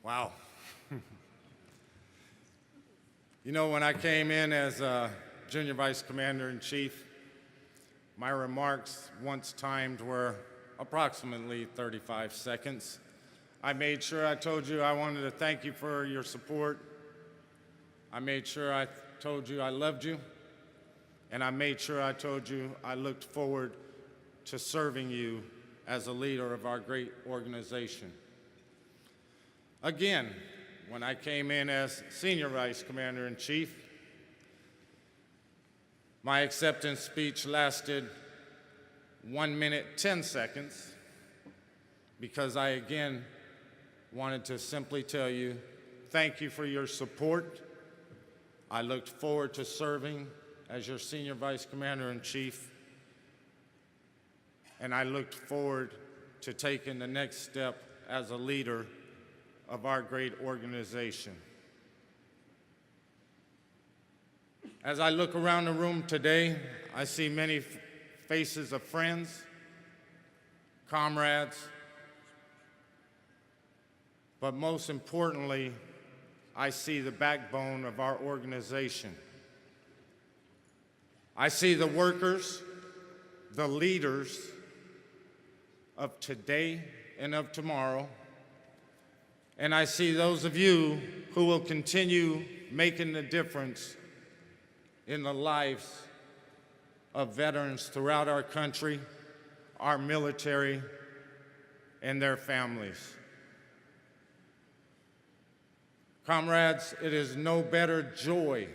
Wow. You know, when I came in as Junior Vice Commander-in-Chief, my remarks, once timed, were approximately 35 seconds. I made sure I told you I wanted to thank you for your support. I made sure I told you I loved you. And I made sure I told you I looked forward to serving you as a leader of our great organization. Again, when I came in as Senior Vice Commander-in-Chief, my acceptance speech lasted 1 minute, 10 seconds, because I again wanted to simply tell you, thank you for your support. I looked forward to serving as your Senior Vice Commander-in-Chief, and I looked forward to taking the next step as a leader of our great organization. As I look around the room today, I see many faces of friends, comrades, but most importantly, I see the backbone of our organization. I see the workers, the leaders of today and of tomorrow, and I see those of you who will continue making the difference in the lives of veterans throughout our country, our military, and their families. Comrades, it is no better joy,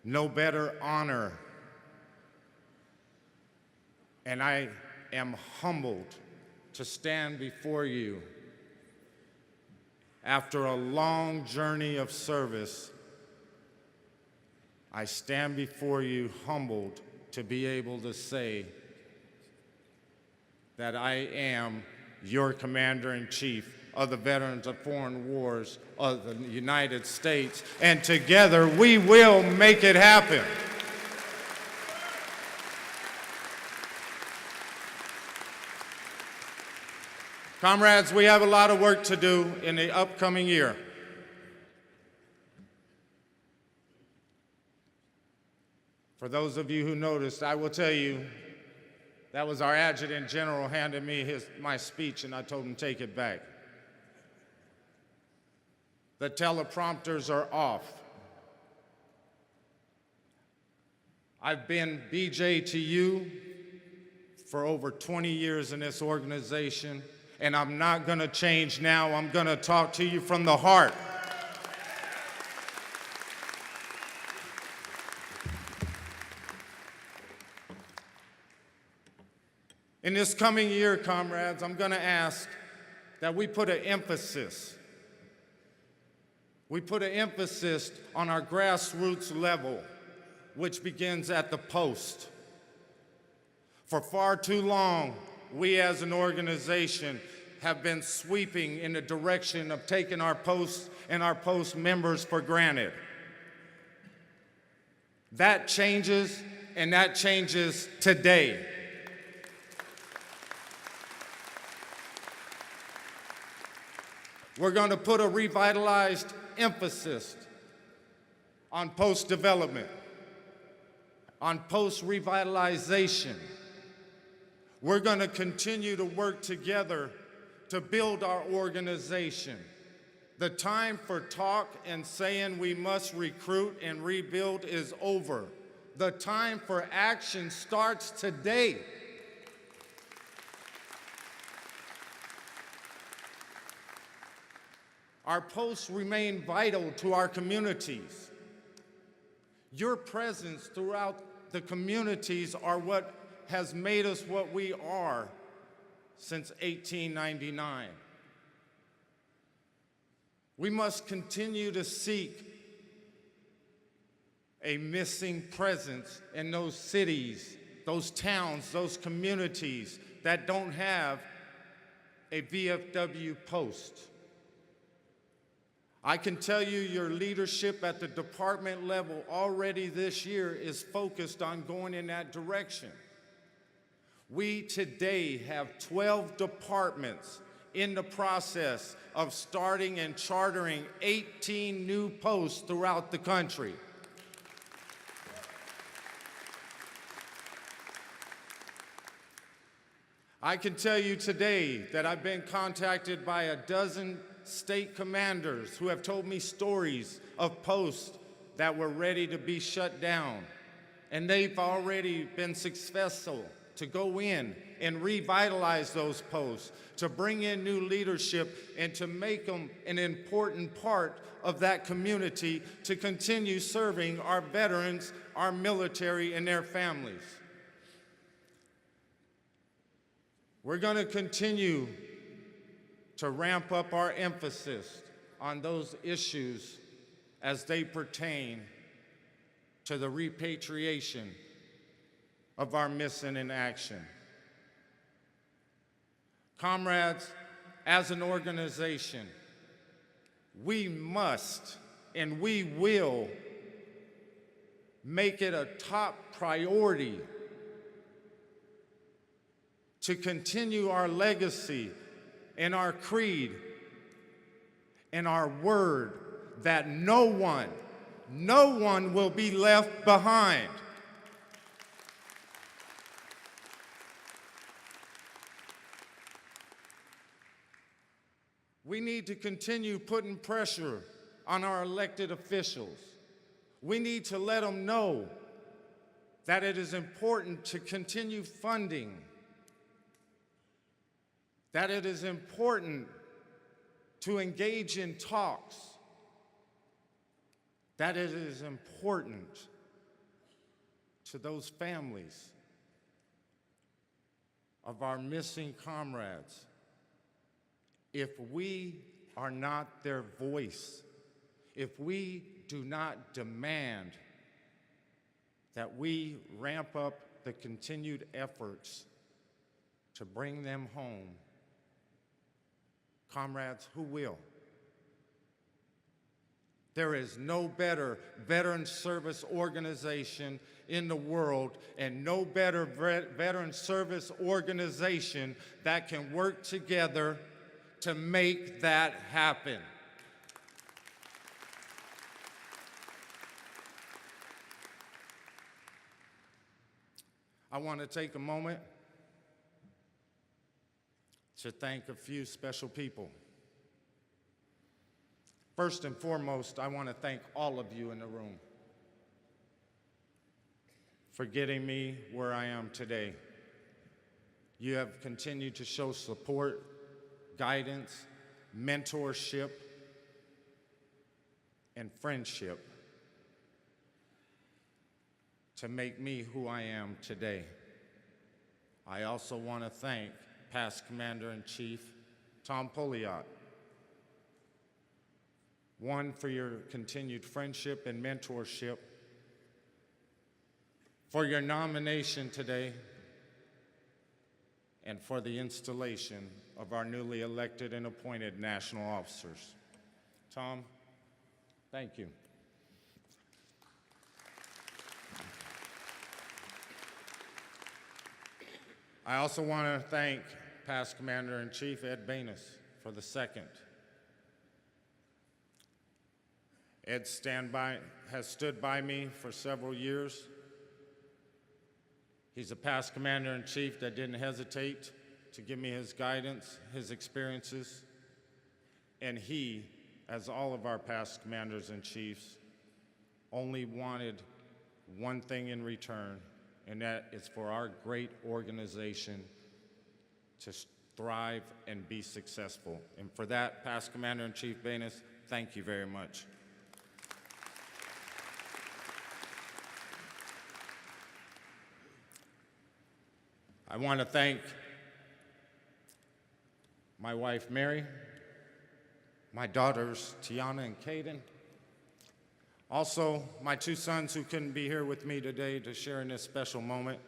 no better honor, and I am humbled to stand before you after a long journey of service. I stand before you humbled to be able to say that I am your Commander-in-Chief of the Veterans of Foreign Wars of the United States, and together we will make it happen. Comrades, we have a lot of work to do in the upcoming year. For those of you who noticed, I will tell you, that was our Adjutant General handed me my speech, and I told him take it back. The teleprompters are off. I've been BJ to you for over 20 years in this organization, and I'm not going to change now. I'm going to talk to you from the heart. In this coming year, comrades, I'm going to ask that we put an emphasis on our grassroots level, which begins at the post. For far too long, we as an organization have been sweeping in the direction of taking our posts and our post members for granted. That changes, and that changes today. We're going to put a revitalized emphasis on post-development, on post-revitalization. We're going to continue to work together to build our organization. The time for talk and saying we must recruit and rebuild is over. The time for action starts today. Our posts remain vital to our communities. Your presence throughout the communities are what has made us what we are since 1899. We must continue to seek a missing presence in those cities, those towns, those communities that don't have a VFW post. I can tell you your leadership at the department level already this year is focused on going in that direction. We today have 12 departments in the process of starting and chartering 18 new posts throughout the country. I can tell you today that I've been contacted by a dozen state commanders who have told me stories of posts that were ready to be shut down. And they've already been successful to go in and revitalize those posts, to bring in new leadership and to make them an important part of that community to continue serving our veterans, our military, and their families. We're going to continue to ramp up our emphasis on those issues as they pertain to the repatriation of our missing in action. Comrades, as an organization, we must and we will make it a top priority to continue our legacy and our creed and our word that no one will be left behind. We need to continue putting pressure on our elected officials. We need to let them know that it is important to continue funding, that it is important to engage in talks, that it is important to those families of our missing comrades. If we are not their voice, if we do not demand that we ramp up the continued efforts to bring them home, comrades, who will? There is no better veteran service organization in the world and no better veteran service organization that can work together to make that happen. I want to take a moment to thank a few special people. First and foremost, I want to thank all of you in the room for getting me where I am today. You have continued to show support, guidance, mentorship, and friendship to make me who I am today. I also want to thank past Commander-in-Chief Tom Poliot. One, for your continued friendship and mentorship, for your nomination today, and for the installation of our newly elected and appointed national officers. Tom, thank you. I also want to thank past Commander-in-Chief Ed Banis for the second. Ed has stood by me for several years. He's a past Commander-in-Chief that didn't hesitate to give me his guidance, his experiences, and he, as all of our past Commanders-in-Chiefs, only wanted one thing in return, and that is for our great organization to thrive and be successful. And for that, past Commander-in-Chief Banis, thank you very much. I want to thank my wife, Mary, my daughters, Tiana and Caden, also my two sons who couldn't be here with me today to share in this special moment,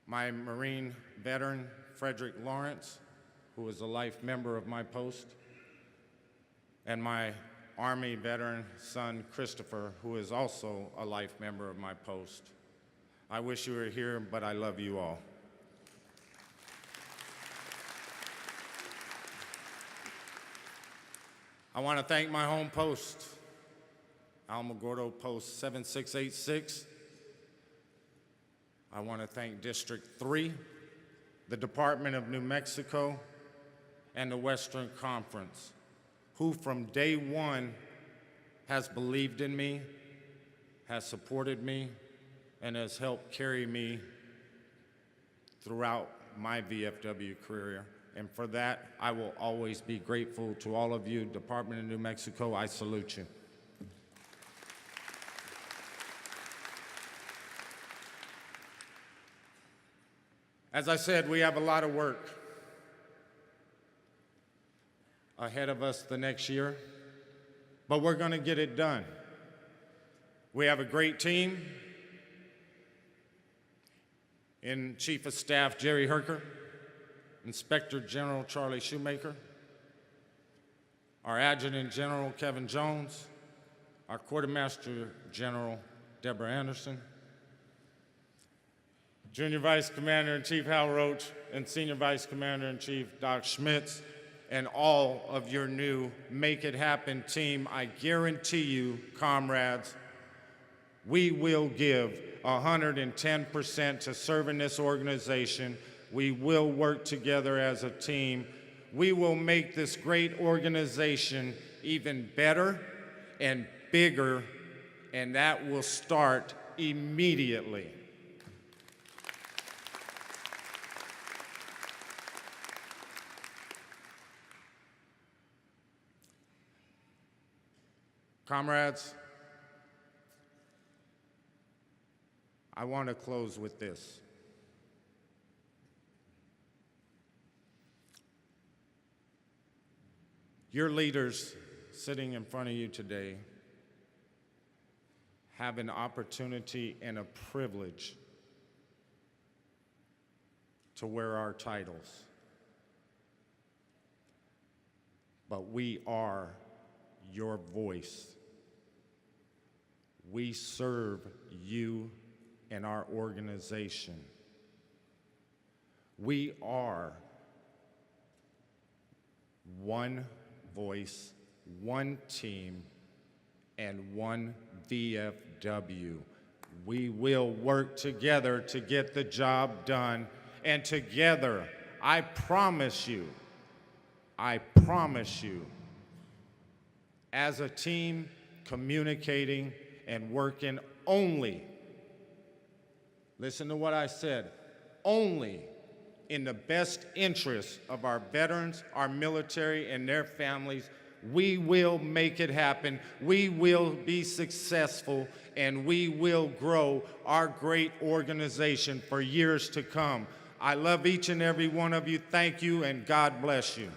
my Marine veteran, Frederick Lawrence, who is a life member of my post, and my Army veteran son, Christopher, who is also a life member of my post. I wish you were here, but I love you all. I want to thank my home post, Alamogordo Post 7686. I want to thank District 3, the Department of New Mexico, and the Western Conference, who from day one has believed in me, has supported me, and has helped carry me throughout my VFW career. And for that, I will always be grateful to all of you. Department of New Mexico, I salute you. As I said, we have a lot of work ahead of us the next year, but we're going to get it done. We have a great team in Chief of Staff Jerry Herker, Inspector General Charlie Shoemaker, our Adjutant General Kevin Jones, our Quartermaster General Deborah Anderson, Junior Vice Commander-in-Chief Hal Roach, and Senior Vice Commander-in-Chief Doc Schmitz, and all of your new Make It Happen team. I guarantee you, comrades, we will give 110% to serving this organization. We will work together as a team. We will make this great organization even better and bigger, and that will start immediately. Comrades, I want to close with this. Your leaders sitting in front of you today have an opportunity and a privilege to wear our titles. But we are your voice. We serve you and our organization. We are one voice, one team, and one VFW. We will work together to get the job done, and together, I promise you, as a team, communicating and working only, listen to what I said, only in the best interest of our veterans, our military, and their families, we will make it happen. We will be successful, and we will grow our great organization for years to come. I love each and every one of you. Thank you, and God bless you.